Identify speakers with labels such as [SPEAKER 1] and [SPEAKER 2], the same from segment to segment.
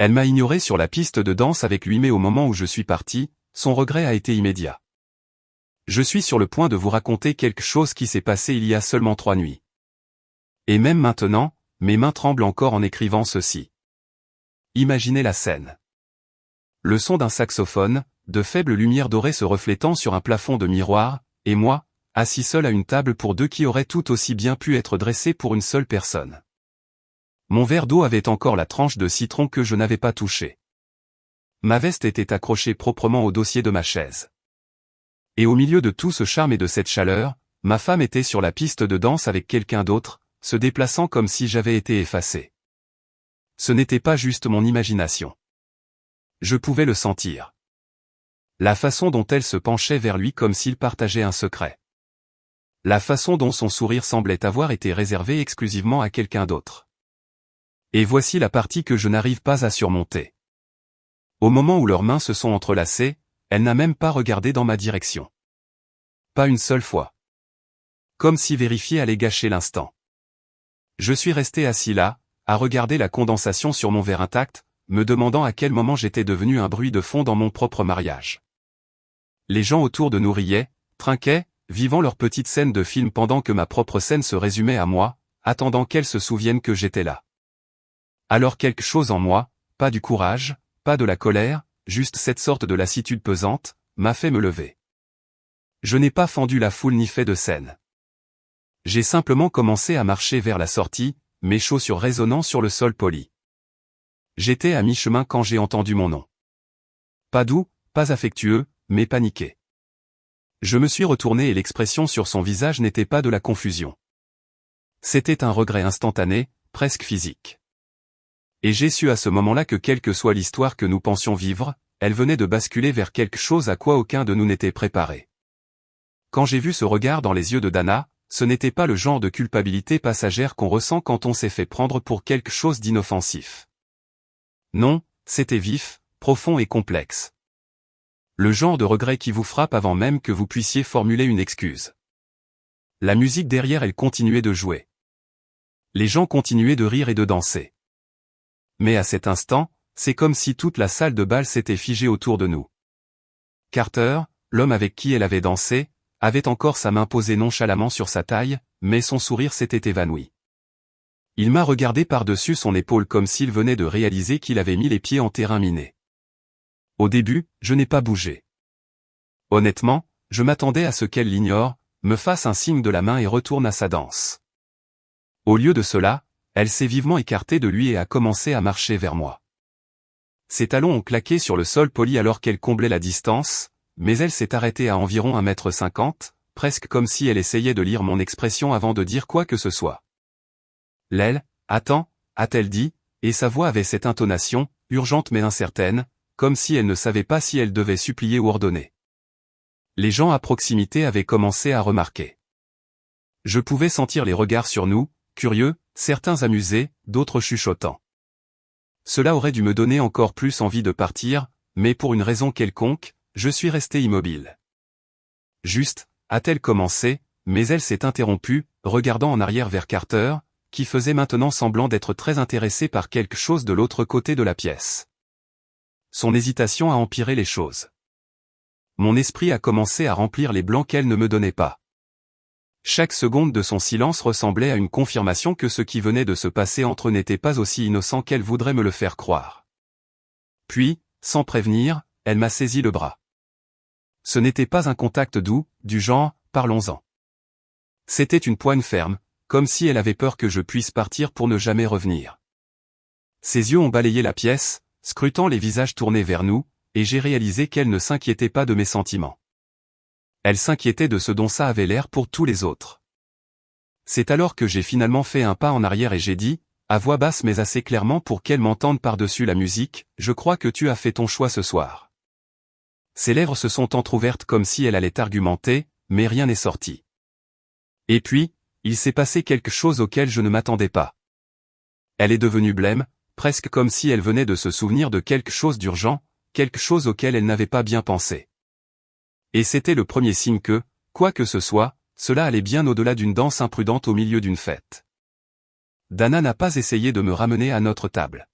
[SPEAKER 1] Elle m'a ignoré sur la piste de danse avec lui, mais au moment où je suis parti, son regret a été immédiat. Je suis sur le point de vous raconter quelque chose qui s'est passé il y a seulement 3 nuits. Et même maintenant, mes mains tremblent encore en écrivant ceci. Imaginez la scène. Le son d'un saxophone, de faibles lumières dorées se reflétant sur un plafond de miroir, et moi, assis seul à une table pour 2 qui aurait tout aussi bien pu être dressée pour une seule personne. Mon verre d'eau avait encore la tranche de citron que je n'avais pas touchée. Ma veste était accrochée proprement au dossier de ma chaise. Et au milieu de tout ce charme et de cette chaleur, ma femme était sur la piste de danse avec quelqu'un d'autre, se déplaçant comme si j'avais été effacé. Ce n'était pas juste mon imagination. Je pouvais le sentir. La façon dont elle se penchait vers lui comme s'il partageait un secret. La façon dont son sourire semblait avoir été réservé exclusivement à quelqu'un d'autre. Et voici la partie que je n'arrive pas à surmonter. Au moment où leurs mains se sont entrelacées, elle n'a même pas regardé dans ma direction. Pas une seule fois. Comme si vérifier allait gâcher l'instant. Je suis resté assis là, à regarder la condensation sur mon verre intact, me demandant à quel moment j'étais devenu un bruit de fond dans mon propre mariage. Les gens autour de nous riaient, trinquaient, vivant leur petite scène de film pendant que ma propre scène se résumait à moi, attendant qu'elles se souviennent que j'étais là. Alors quelque chose en moi, pas du courage, pas de la colère, juste cette sorte de lassitude pesante, m'a fait me lever. Je n'ai pas fendu la foule ni fait de scène. J'ai simplement commencé à marcher vers la sortie, mes chaussures résonnant sur le sol poli. J'étais à mi-chemin quand j'ai entendu mon nom. Pas doux, pas affectueux, mais paniqué. Je me suis retourné et l'expression sur son visage n'était pas de la confusion. C'était un regret instantané, presque physique. Et j'ai su à ce moment-là que quelle que soit l'histoire que nous pensions vivre, elle venait de basculer vers quelque chose à quoi aucun de nous n'était préparé. Quand j'ai vu ce regard dans les yeux de Dana, ce n'était pas le genre de culpabilité passagère qu'on ressent quand on s'est fait prendre pour quelque chose d'inoffensif. Non, c'était vif, profond et complexe. Le genre de regret qui vous frappe avant même que vous puissiez formuler une excuse. La musique derrière elle continuait de jouer. Les gens continuaient de rire et de danser. Mais à cet instant, c'est comme si toute la salle de bal s'était figée autour de nous. Carter, l'homme avec qui elle avait dansé, avait encore sa main posée nonchalamment sur sa taille, mais son sourire s'était évanoui. Il m'a regardé par-dessus son épaule comme s'il venait de réaliser qu'il avait mis les pieds en terrain miné. Au début, je n'ai pas bougé. Honnêtement, je m'attendais à ce qu'elle l'ignore, me fasse un signe de la main et retourne à sa danse. Au lieu de cela, elle s'est vivement écartée de lui et a commencé à marcher vers moi. Ses talons ont claqué sur le sol poli alors qu'elle comblait la distance, mais elle s'est arrêtée à environ 1,50 m, presque comme si elle essayait de lire mon expression avant de dire quoi que ce soit. L'aile, attends, a-t-elle dit, et sa voix avait cette intonation, urgente mais incertaine, comme si elle ne savait pas si elle devait supplier ou ordonner. Les gens à proximité avaient commencé à remarquer. Je pouvais sentir les regards sur nous, curieux, certains amusés, d'autres chuchotants. Cela aurait dû me donner encore plus envie de partir, mais pour une raison quelconque, je suis resté immobile. Juste, a-t-elle commencé, mais elle s'est interrompue, regardant en arrière vers Carter, qui faisait maintenant semblant d'être très intéressé par quelque chose de l'autre côté de la pièce. Son hésitation a empiré les choses. Mon esprit a commencé à remplir les blancs qu'elle ne me donnait pas. Chaque seconde de son silence ressemblait à une confirmation que ce qui venait de se passer entre eux n'était pas aussi innocent qu'elle voudrait me le faire croire. Puis, sans prévenir, elle m'a saisi le bras. Ce n'était pas un contact doux, du genre, parlons-en. C'était une poigne ferme, comme si elle avait peur que je puisse partir pour ne jamais revenir. Ses yeux ont balayé la pièce, scrutant les visages tournés vers nous, et j'ai réalisé qu'elle ne s'inquiétait pas de mes sentiments. Elle s'inquiétait de ce dont ça avait l'air pour tous les autres. C'est alors que j'ai finalement fait un pas en arrière et j'ai dit, à voix basse mais assez clairement pour qu'elle m'entende par-dessus la musique, je crois que tu as fait ton choix ce soir. Ses lèvres se sont entr'ouvertes comme si elle allait argumenter, mais rien n'est sorti. Et puis, il s'est passé quelque chose auquel je ne m'attendais pas. Elle est devenue blême, presque comme si elle venait de se souvenir de quelque chose d'urgent, quelque chose auquel elle n'avait pas bien pensé. Et c'était le premier signe que, quoi que ce soit, cela allait bien au-delà d'une danse imprudente au milieu d'une fête. Dana n'a pas essayé de me ramener à notre table.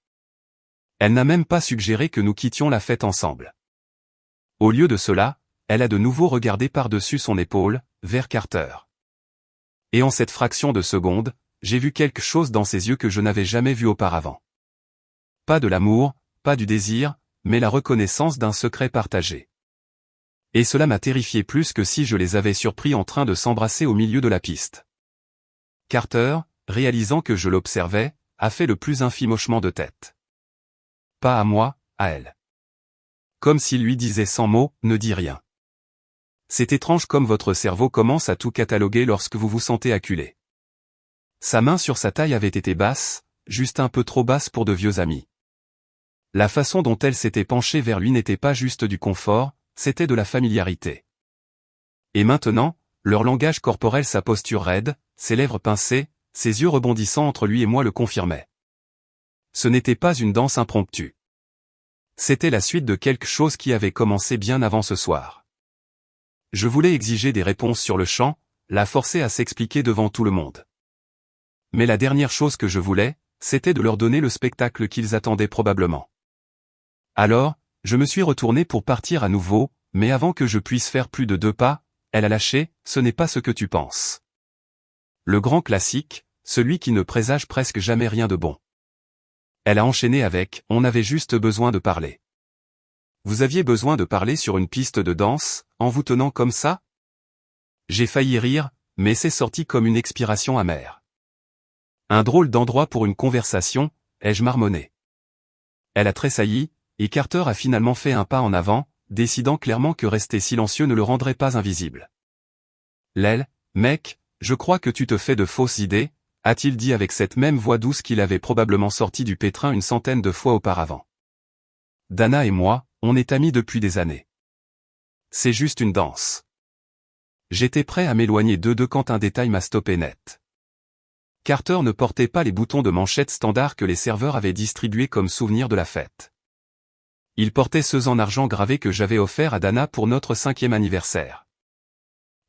[SPEAKER 1] Elle n'a même pas suggéré que nous quittions la fête ensemble. Au lieu de cela, elle a de nouveau regardé par-dessus son épaule, vers Carter. Et en cette fraction de seconde, j'ai vu quelque chose dans ses yeux que je n'avais jamais vu auparavant. Pas de l'amour, pas du désir, mais la reconnaissance d'un secret partagé. Et cela m'a terrifié plus que si je les avais surpris en train de s'embrasser au milieu de la piste. Carter, réalisant que je l'observais, a fait le plus infime hochement de tête. Pas à moi, à elle. Comme s'il lui disait sans mots, ne dis rien. C'est étrange comme votre cerveau commence à tout cataloguer lorsque vous vous sentez acculé. Sa main sur sa taille avait été basse, juste un peu trop basse pour de vieux amis. La façon dont elle s'était penchée vers lui n'était pas juste du confort, c'était de la familiarité. Et maintenant, leur langage corporel, sa posture raide, ses lèvres pincées, ses yeux rebondissant entre lui et moi le confirmaient. Ce n'était pas une danse impromptue. C'était la suite de quelque chose qui avait commencé bien avant ce soir. Je voulais exiger des réponses sur le champ, la forcer à s'expliquer devant tout le monde. Mais la dernière chose que je voulais, c'était de leur donner le spectacle qu'ils attendaient probablement. Alors, je me suis retourné pour partir à nouveau, mais avant que je puisse faire plus de 2 pas, elle a lâché, ce n'est pas ce que tu penses. Le grand classique, celui qui ne présage presque jamais rien de bon. Elle a enchaîné avec « On avait juste besoin de parler ». Vous aviez besoin de parler sur une piste de danse, en vous tenant comme ça? J'ai failli rire, mais c'est sorti comme une expiration amère. Un drôle d'endroit pour une conversation, ai-je marmonné. Elle a tressailli, et Carter a finalement fait un pas en avant, décidant clairement que rester silencieux ne le rendrait pas invisible. Lel, mec, je crois que tu te fais de fausses idées, a-t-il dit avec cette même voix douce qu'il avait probablement sorti du pétrin une centaine de fois auparavant. Dana et moi, on est amis depuis des années. C'est juste une danse. J'étais prêt à m'éloigner d'eux quand un détail m'a stoppé net. Carter ne portait pas les boutons de manchette standard que les serveurs avaient distribués comme souvenir de la fête. Il portait ceux en argent gravé que j'avais offerts à Dana pour notre 5e anniversaire.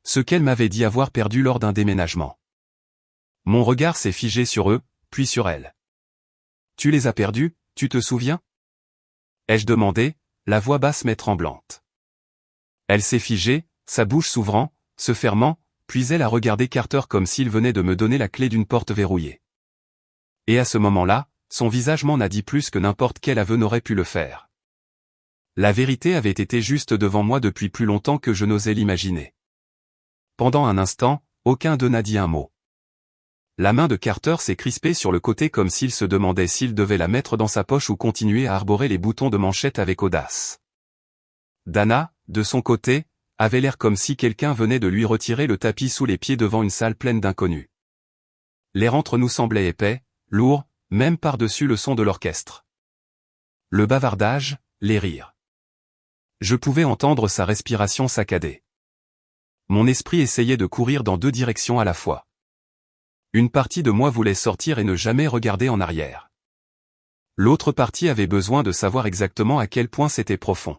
[SPEAKER 1] Ce qu'elle m'avait dit avoir perdu lors d'un déménagement. Mon regard s'est figé sur eux, puis sur elle. Tu les as perdus, tu te souviens? Ai-je demandé, la voix basse mais tremblante. Elle s'est figée, sa bouche s'ouvrant, se fermant, puis elle a regardé Carter comme s'il venait de me donner la clé d'une porte verrouillée. Et à ce moment-là, son visage m'en a dit plus que n'importe quel aveu n'aurait pu le faire. La vérité avait été juste devant moi depuis plus longtemps que je n'osais l'imaginer. Pendant un instant, aucun d'eux n'a dit un mot. La main de Carter s'est crispée sur le côté comme s'il se demandait s'il devait la mettre dans sa poche ou continuer à arborer les boutons de manchette avec audace. Dana, de son côté, avait l'air comme si quelqu'un venait de lui retirer le tapis sous les pieds devant une salle pleine d'inconnus. L'air entre nous semblait épais, lourd, même par-dessus le son de l'orchestre. Le bavardage, les rires. Je pouvais entendre sa respiration saccadée. Mon esprit essayait de courir dans 2 directions à la fois. Une partie de moi voulait sortir et ne jamais regarder en arrière. L'autre partie avait besoin de savoir exactement à quel point c'était profond.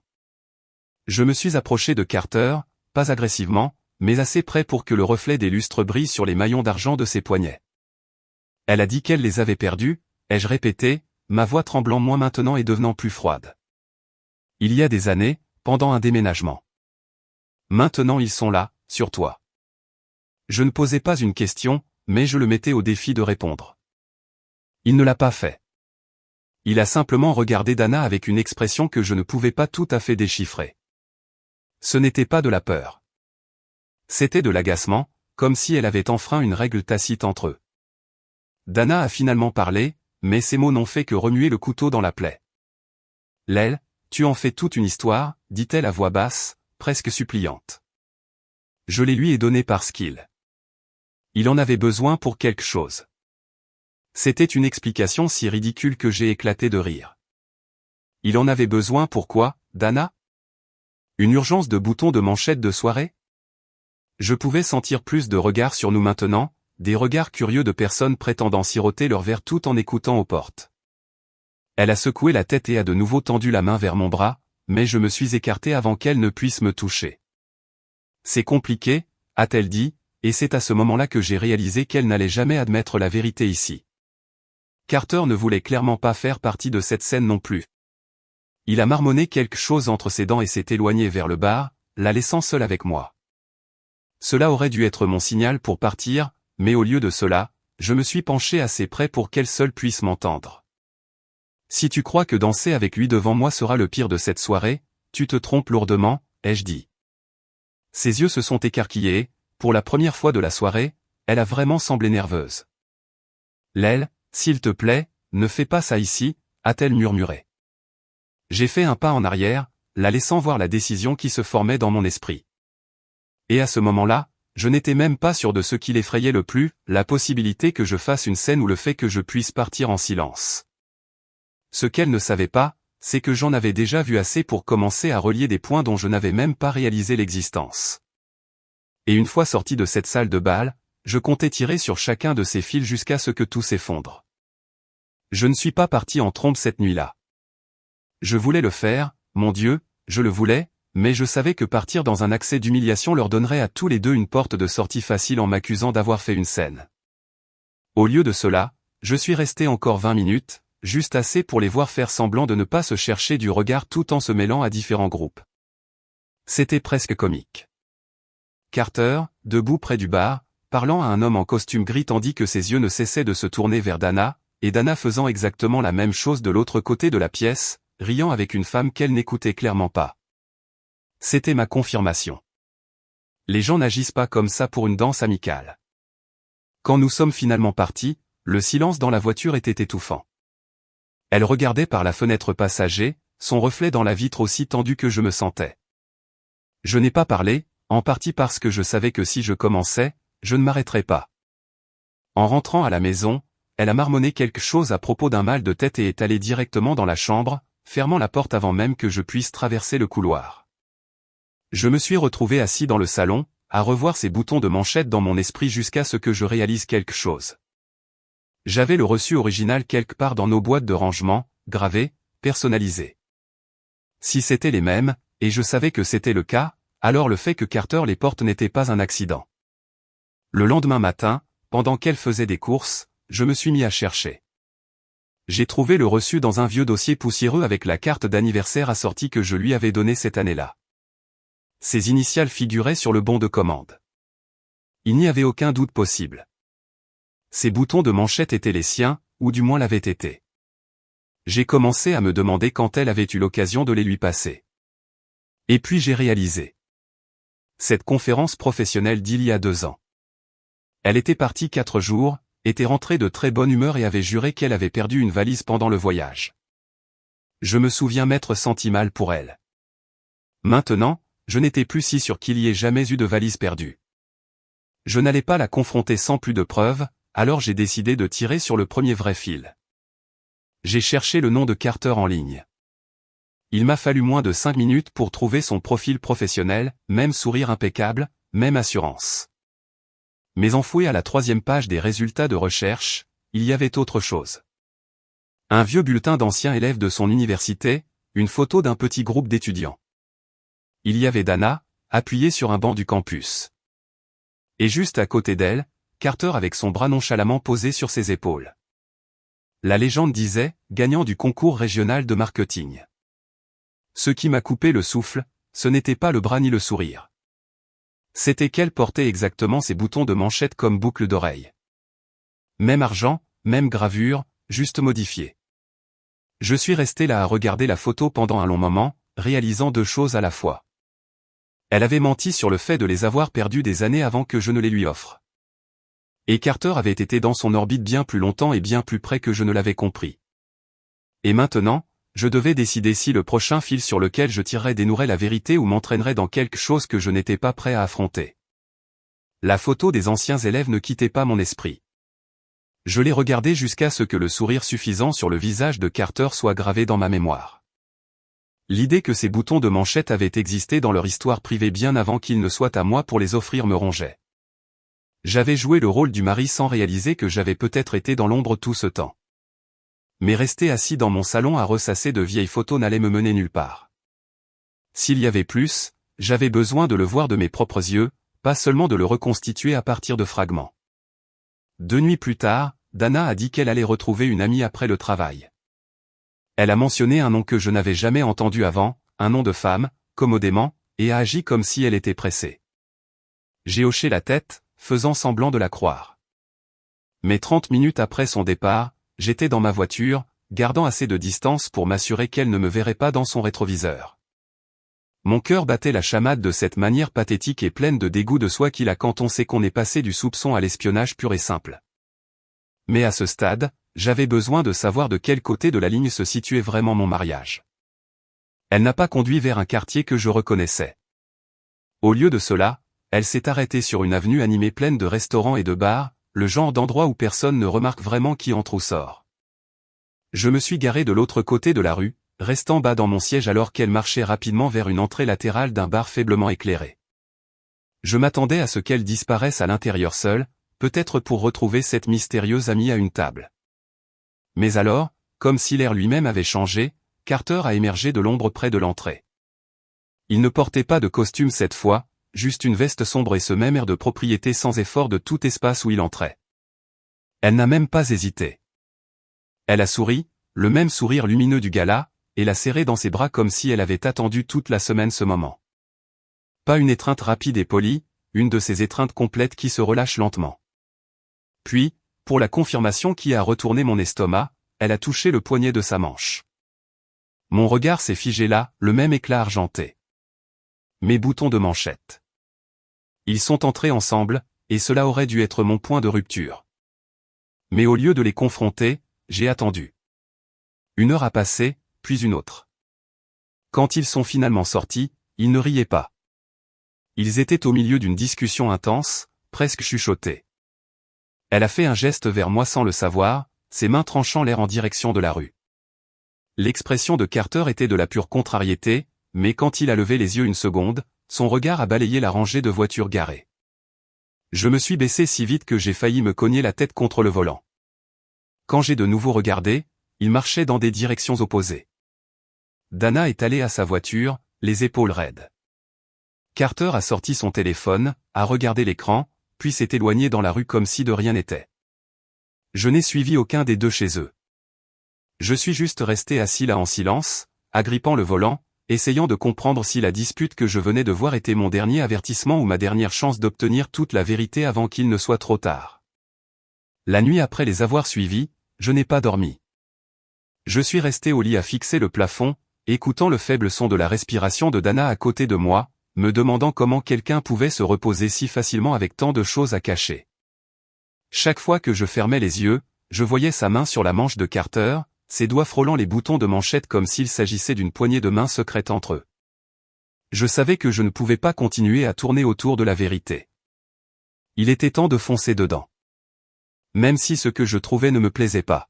[SPEAKER 1] Je me suis approché de Carter, pas agressivement, mais assez près pour que le reflet des lustres brille sur les maillons d'argent de ses poignets. Elle a dit qu'elle les avait perdus, ai-je répété, ma voix tremblant moins maintenant et devenant plus froide. Il y a des années, pendant un déménagement. Maintenant ils sont là, sur toi. Je ne posais pas une question, mais je le mettais au défi de répondre. Il ne l'a pas fait. Il a simplement regardé Dana avec une expression que je ne pouvais pas tout à fait déchiffrer. Ce n'était pas de la peur. C'était de l'agacement, comme si elle avait enfreint une règle tacite entre eux. Dana a finalement parlé, mais ces mots n'ont fait que remuer le couteau dans la plaie. Lel, tu en fais toute une histoire, dit-elle à voix basse, presque suppliante. Je les lui ai donnés parce qu'il en avait besoin pour quelque chose. C'était une explication si ridicule que j'ai éclaté de rire. Il en avait besoin pourquoi, Dana? Une urgence de boutons de manchette de soirée? Je pouvais sentir plus de regards sur nous maintenant, des regards curieux de personnes prétendant siroter leur verre tout en écoutant aux portes. Elle a secoué la tête et a de nouveau tendu la main vers mon bras, mais je me suis écarté avant qu'elle ne puisse me toucher. C'est compliqué, a-t-elle dit, et c'est à ce moment-là que j'ai réalisé qu'elle n'allait jamais admettre la vérité ici. Carter ne voulait clairement pas faire partie de cette scène non plus. Il a marmonné quelque chose entre ses dents et s'est éloigné vers le bar, la laissant seule avec moi. Cela aurait dû être mon signal pour partir, mais au lieu de cela, je me suis penché assez près pour qu'elle seule puisse m'entendre. Si tu crois que danser avec lui devant moi sera le pire de cette soirée, tu te trompes lourdement, ai-je dit. Ses yeux se sont écarquillés, pour la première fois de la soirée, elle a vraiment semblé nerveuse. Lel, s'il te plaît, ne fais pas ça ici, a-t-elle murmuré. J'ai fait un pas en arrière, la laissant voir la décision qui se formait dans mon esprit. Et à ce moment-là, je n'étais même pas sûr de ce qui l'effrayait le plus, la possibilité que je fasse une scène ou le fait que je puisse partir en silence. Ce qu'elle ne savait pas, c'est que j'en avais déjà vu assez pour commencer à relier des points dont je n'avais même pas réalisé l'existence. Et une fois sorti de cette salle de bal, je comptais tirer sur chacun de ces fils jusqu'à ce que tout s'effondre. Je ne suis pas parti en trombe cette nuit-là. Je voulais le faire, mon Dieu, je le voulais, mais je savais que partir dans un accès d'humiliation leur donnerait à tous les deux une porte de sortie facile en m'accusant d'avoir fait une scène. Au lieu de cela, je suis resté encore 20 minutes, juste assez pour les voir faire semblant de ne pas se chercher du regard tout en se mêlant à différents groupes. C'était presque comique. Carter, debout près du bar, parlant à un homme en costume gris tandis que ses yeux ne cessaient de se tourner vers Dana, et Dana faisant exactement la même chose de l'autre côté de la pièce, riant avec une femme qu'elle n'écoutait clairement pas. C'était ma confirmation. Les gens n'agissent pas comme ça pour une danse amicale. Quand nous sommes finalement partis, le silence dans la voiture était étouffant. Elle regardait par la fenêtre passager, son reflet dans la vitre aussi tendu que je me sentais. Je n'ai pas parlé, en partie parce que je savais que si je commençais, je ne m'arrêterais pas. En rentrant à la maison, elle a marmonné quelque chose à propos d'un mal de tête et est allée directement dans la chambre, fermant la porte avant même que je puisse traverser le couloir. Je me suis retrouvé assis dans le salon, à revoir ces boutons de manchette dans mon esprit jusqu'à ce que je réalise quelque chose. J'avais le reçu original quelque part dans nos boîtes de rangement, gravé, personnalisé. Si c'était les mêmes, et je savais que c'était le cas, alors le fait que Carter les porte n'était pas un accident. Le lendemain matin, pendant qu'elle faisait des courses, je me suis mis à chercher. J'ai trouvé le reçu dans un vieux dossier poussiéreux avec la carte d'anniversaire assortie que je lui avais donnée cette année-là. Ses initiales figuraient sur le bon de commande. Il n'y avait aucun doute possible. Ces boutons de manchette étaient les siens, ou du moins l'avaient été. J'ai commencé à me demander quand elle avait eu l'occasion de les lui passer. Et puis j'ai réalisé. Cette conférence professionnelle d'il y a 2 ans. Elle était partie 4 jours, était rentrée de très bonne humeur et avait juré qu'elle avait perdu une valise pendant le voyage. Je me souviens m'être senti mal pour elle. Maintenant, je n'étais plus si sûr qu'il y ait jamais eu de valise perdue. Je n'allais pas la confronter sans plus de preuves, alors j'ai décidé de tirer sur le premier vrai fil. J'ai cherché le nom de Carter en ligne. Il m'a fallu moins de 5 minutes pour trouver son profil professionnel, même sourire impeccable, même assurance. Mais enfoué à la 3e page des résultats de recherche, il y avait autre chose. Un vieux bulletin d'anciens élèves de son université, une photo d'un petit groupe d'étudiants. Il y avait Dana, appuyée sur un banc du campus. Et juste à côté d'elle, Carter avec son bras nonchalamment posé sur ses épaules. La légende disait, gagnant du concours régional de marketing. Ce qui m'a coupé le souffle, ce n'était pas le bras ni le sourire. C'était qu'elle portait exactement ces boutons de manchette comme boucle d'oreille. Même argent, même gravure, juste modifié. Je suis resté là à regarder la photo pendant un long moment, réalisant 2 choses à la fois. Elle avait menti sur le fait de les avoir perdus des années avant que je ne les lui offre. Et Carter avait été dans son orbite bien plus longtemps et bien plus près que je ne l'avais compris. Et maintenant, je devais décider si le prochain fil sur lequel je tirerais dénouerait la vérité ou m'entraînerait dans quelque chose que je n'étais pas prêt à affronter. La photo des anciens élèves ne quittait pas mon esprit. Je l'ai regardée jusqu'à ce que le sourire suffisant sur le visage de Carter soit gravé dans ma mémoire. L'idée que ces boutons de manchette avaient existé dans leur histoire privée bien avant qu'ils ne soient à moi pour les offrir me rongeait. J'avais joué le rôle du mari sans réaliser que j'avais peut-être été dans l'ombre tout ce temps. Mais rester assis dans mon salon à ressasser de vieilles photos n'allait me mener nulle part. S'il y avait plus, j'avais besoin de le voir de mes propres yeux, pas seulement de le reconstituer à partir de fragments. 2 nuits plus tard, Dana a dit qu'elle allait retrouver une amie après le travail. Elle a mentionné un nom que je n'avais jamais entendu avant, un nom de femme, commodément, et a agi comme si elle était pressée. J'ai hoché la tête, faisant semblant de la croire. Mais 30 minutes après son départ, j'étais dans ma voiture, gardant assez de distance pour m'assurer qu'elle ne me verrait pas dans son rétroviseur. Mon cœur battait la chamade de cette manière pathétique et pleine de dégoût de soi qu'il a quand on sait qu'on est passé du soupçon à l'espionnage pur et simple. Mais à ce stade, j'avais besoin de savoir de quel côté de la ligne se situait vraiment mon mariage. Elle n'a pas conduit vers un quartier que je reconnaissais. Au lieu de cela, elle s'est arrêtée sur une avenue animée pleine de restaurants et de bars, le genre d'endroit où personne ne remarque vraiment qui entre ou sort. Je me suis garé de l'autre côté de la rue, restant bas dans mon siège alors qu'elle marchait rapidement vers une entrée latérale d'un bar faiblement éclairé. Je m'attendais à ce qu'elle disparaisse à l'intérieur seule, peut-être pour retrouver cette mystérieuse amie à une table. Mais alors, comme si l'air lui-même avait changé, Carter a émergé de l'ombre près de l'entrée. Il ne portait pas de costume cette fois, juste une veste sombre et ce même air de propriété sans effort de tout espace où il entrait. Elle n'a même pas hésité. Elle a souri, le même sourire lumineux du gala, et l'a serré dans ses bras comme si elle avait attendu toute la semaine ce moment. Pas une étreinte rapide et polie, une de ces étreintes complètes qui se relâchent lentement. Puis, pour la confirmation qui a retourné mon estomac, elle a touché le poignet de sa manche. Mon regard s'est figé là, le même éclat argenté. Mes boutons de manchette. Ils sont entrés ensemble, et cela aurait dû être mon point de rupture. Mais au lieu de les confronter, j'ai attendu. 1 heure a passé, puis une autre. Quand ils sont finalement sortis, ils ne riaient pas. Ils étaient au milieu d'une discussion intense, presque chuchotée. Elle a fait un geste vers moi sans le savoir, ses mains tranchant l'air en direction de la rue. L'expression de Carter était de la pure contrariété, mais quand il a levé les yeux une seconde, son regard a balayé la rangée de voitures garées. Je me suis baissé si vite que j'ai failli me cogner la tête contre le volant. Quand j'ai de nouveau regardé, il marchait dans des directions opposées. Dana est allée à sa voiture, les épaules raides. Carter a sorti son téléphone, a regardé l'écran, puis s'est éloigné dans la rue comme si de rien n'était. Je n'ai suivi aucun des deux chez eux. Je suis juste resté assis là en silence, agrippant le volant, essayant de comprendre si la dispute que je venais de voir était mon dernier avertissement ou ma dernière chance d'obtenir toute la vérité avant qu'il ne soit trop tard. La nuit après les avoir suivis, je n'ai pas dormi. Je suis resté au lit à fixer le plafond, écoutant le faible son de la respiration de Dana à côté de moi, me demandant comment quelqu'un pouvait se reposer si facilement avec tant de choses à cacher. Chaque fois que je fermais les yeux, je voyais sa main sur la manche de Carter, ses doigts frôlant les boutons de manchette comme s'il s'agissait d'une poignée de main secrète entre eux. Je savais que je ne pouvais pas continuer à tourner autour de la vérité. Il était temps de foncer dedans. Même si ce que je trouvais ne me plaisait pas.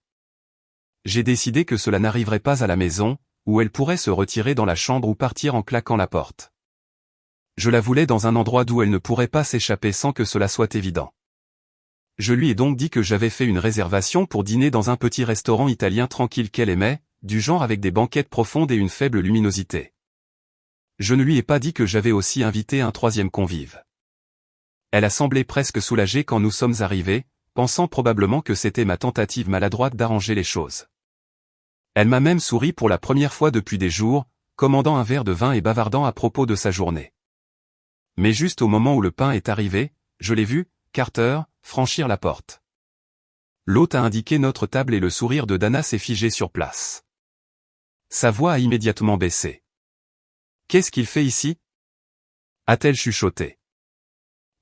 [SPEAKER 1] J'ai décidé que cela n'arriverait pas à la maison, où elle pourrait se retirer dans la chambre ou partir en claquant la porte. Je la voulais dans un endroit d'où elle ne pourrait pas s'échapper sans que cela soit évident. Je lui ai donc dit que j'avais fait une réservation pour dîner dans un petit restaurant italien tranquille qu'elle aimait, du genre avec des banquettes profondes et une faible luminosité. Je ne lui ai pas dit que j'avais aussi invité un troisième convive. Elle a semblé presque soulagée quand nous sommes arrivés, pensant probablement que c'était ma tentative maladroite d'arranger les choses. Elle m'a même souri pour la première fois depuis des jours, commandant un verre de vin et bavardant à propos de sa journée. Mais juste au moment où le pain est arrivé, je l'ai vu, Carter, franchir la porte. L'hôte a indiqué notre table et le sourire de Dana s'est figé sur place. Sa voix a immédiatement baissé. « Qu'est-ce qu'il fait ici » a-t-elle chuchoté.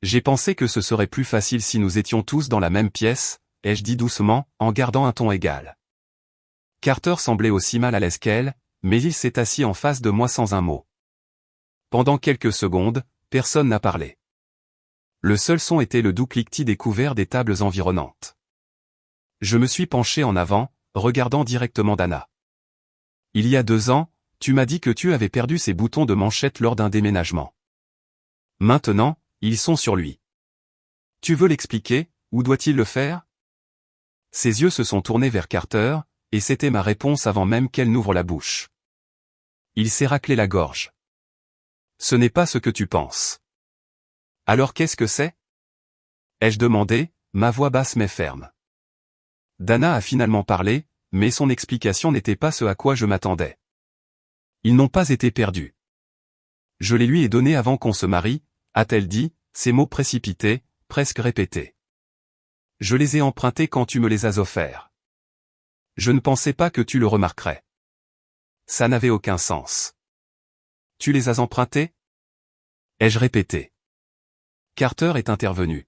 [SPEAKER 1] J'ai pensé que ce serait plus facile si nous étions tous dans la même pièce, ai-je dit doucement, en gardant un ton égal. Carter semblait aussi mal à l'aise qu'elle, mais il s'est assis en face de moi sans un mot. Pendant quelques secondes, personne n'a parlé. Le seul son était le doux cliquetis des couverts des tables environnantes. Je me suis penché en avant, regardant directement Dana. Il y a 2 ans, tu m'as dit que tu avais perdu ces boutons de manchette lors d'un déménagement. Maintenant, ils sont sur lui. Tu veux l'expliquer, ou doit-il le faire ? Ses yeux se sont tournés vers Carter, et c'était ma réponse avant même qu'elle n'ouvre la bouche. Il s'est raclé la gorge. Ce n'est pas ce que tu penses. Alors qu'est-ce que c'est ? Ai-je demandé, ma voix basse mais ferme. Dana a finalement parlé, mais son explication n'était pas ce à quoi je m'attendais. Ils n'ont pas été perdus. Je les lui ai donnés avant qu'on se marie, a-t-elle dit, ces mots précipités, presque répétés. Je les ai empruntés quand tu me les as offerts. Je ne pensais pas que tu le remarquerais. Ça n'avait aucun sens. Tu les as empruntés? Ai-je répété. Carter est intervenu.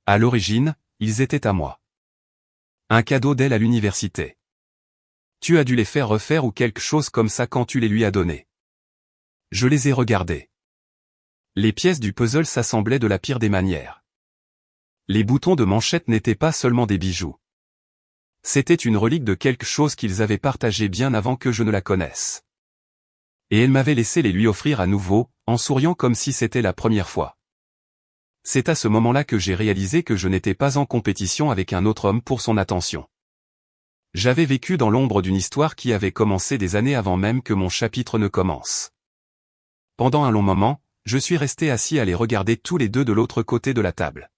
[SPEAKER 1] À l'origine, ils étaient à moi. Un cadeau d'elle à l'université. Tu as dû les faire refaire ou quelque chose comme ça quand tu les lui as donnés. Je les ai regardés. Les pièces du puzzle s'assemblaient de la pire des manières. Les boutons de manchette n'étaient pas seulement des bijoux. C'était une relique de quelque chose qu'ils avaient partagé bien avant que je ne la connaisse. Et elle m'avait laissé les lui offrir à nouveau, en souriant comme si c'était la première fois. C'est à ce moment-là que j'ai réalisé que je n'étais pas en compétition avec un autre homme pour son attention. J'avais vécu dans l'ombre d'une histoire qui avait commencé des années avant même que mon chapitre ne commence. Pendant un long moment, je suis resté assis à les regarder tous les deux de l'autre côté de la table.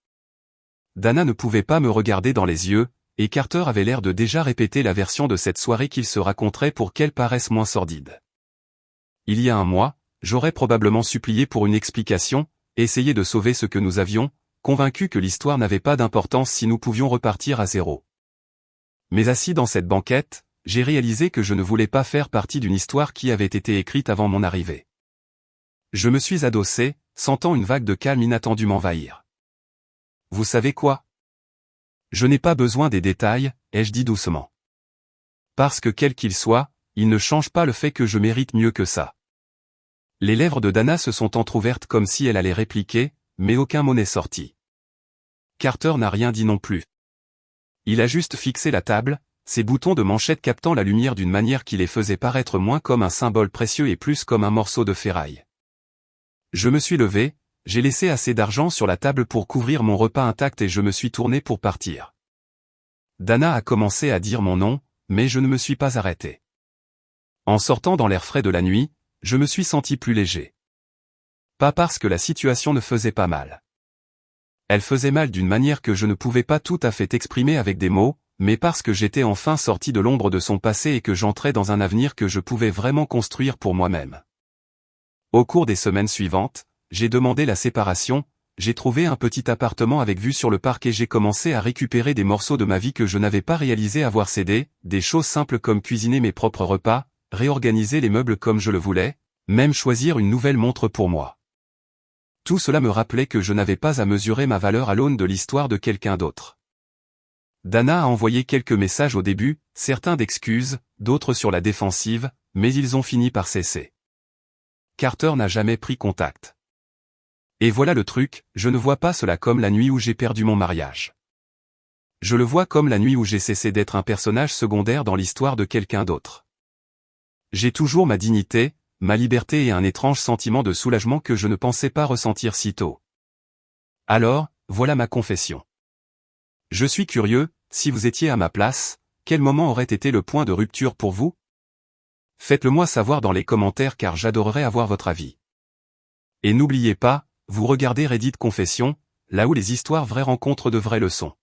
[SPEAKER 1] Dana ne pouvait pas me regarder dans les yeux, et Carter avait l'air de déjà répéter la version de cette soirée qu'il se raconterait pour qu'elle paraisse moins sordide. Il y a un mois, j'aurais probablement supplié pour une explication, essayé de sauver ce que nous avions, convaincu que l'histoire n'avait pas d'importance si nous pouvions repartir à zéro. Mais assis dans cette banquette, j'ai réalisé que je ne voulais pas faire partie d'une histoire qui avait été écrite avant mon arrivée. Je me suis adossé, sentant une vague de calme inattendu m'envahir. Vous savez quoi? Je n'ai pas besoin des détails, ai-je dit doucement. Parce que quel qu'il soit, il ne change pas le fait que je mérite mieux que ça. Les lèvres de Dana se sont entr'ouvertes comme si elle allait répliquer, mais aucun mot n'est sorti. Carter n'a rien dit non plus. Il a juste fixé la table, ses boutons de manchette captant la lumière d'une manière qui les faisait paraître moins comme un symbole précieux et plus comme un morceau de ferraille. Je me suis levé, j'ai laissé assez d'argent sur la table pour couvrir mon repas intact et je me suis tourné pour partir. Dana a commencé à dire mon nom, mais je ne me suis pas arrêté. En sortant dans l'air frais de la nuit, je me suis senti plus léger. Pas parce que la situation ne faisait pas mal. Elle faisait mal d'une manière que je ne pouvais pas tout à fait exprimer avec des mots, mais parce que j'étais enfin sorti de l'ombre de son passé et que j'entrais dans un avenir que je pouvais vraiment construire pour moi-même. Au cours des semaines suivantes, j'ai demandé la séparation, j'ai trouvé un petit appartement avec vue sur le parc et j'ai commencé à récupérer des morceaux de ma vie que je n'avais pas réalisé avoir cédés, des choses simples comme cuisiner mes propres repas, réorganiser les meubles comme je le voulais, même choisir une nouvelle montre pour moi. Tout cela me rappelait que je n'avais pas à mesurer ma valeur à l'aune de l'histoire de quelqu'un d'autre. Dana a envoyé quelques messages au début, certains d'excuses, d'autres sur la défensive, mais ils ont fini par cesser. Carter n'a jamais pris contact. Et voilà le truc, je ne vois pas cela comme la nuit où j'ai perdu mon mariage. Je le vois comme la nuit où j'ai cessé d'être un personnage secondaire dans l'histoire de quelqu'un d'autre. J'ai toujours ma dignité, ma liberté et un étrange sentiment de soulagement que je ne pensais pas ressentir si tôt. Alors, voilà ma confession. Je suis curieux, si vous étiez à ma place, quel moment aurait été le point de rupture pour vous? Faites-le moi savoir dans les commentaires car j'adorerais avoir votre avis. Et n'oubliez pas, vous regardez Reddit Confession, là où les histoires vraies rencontrent de vraies leçons.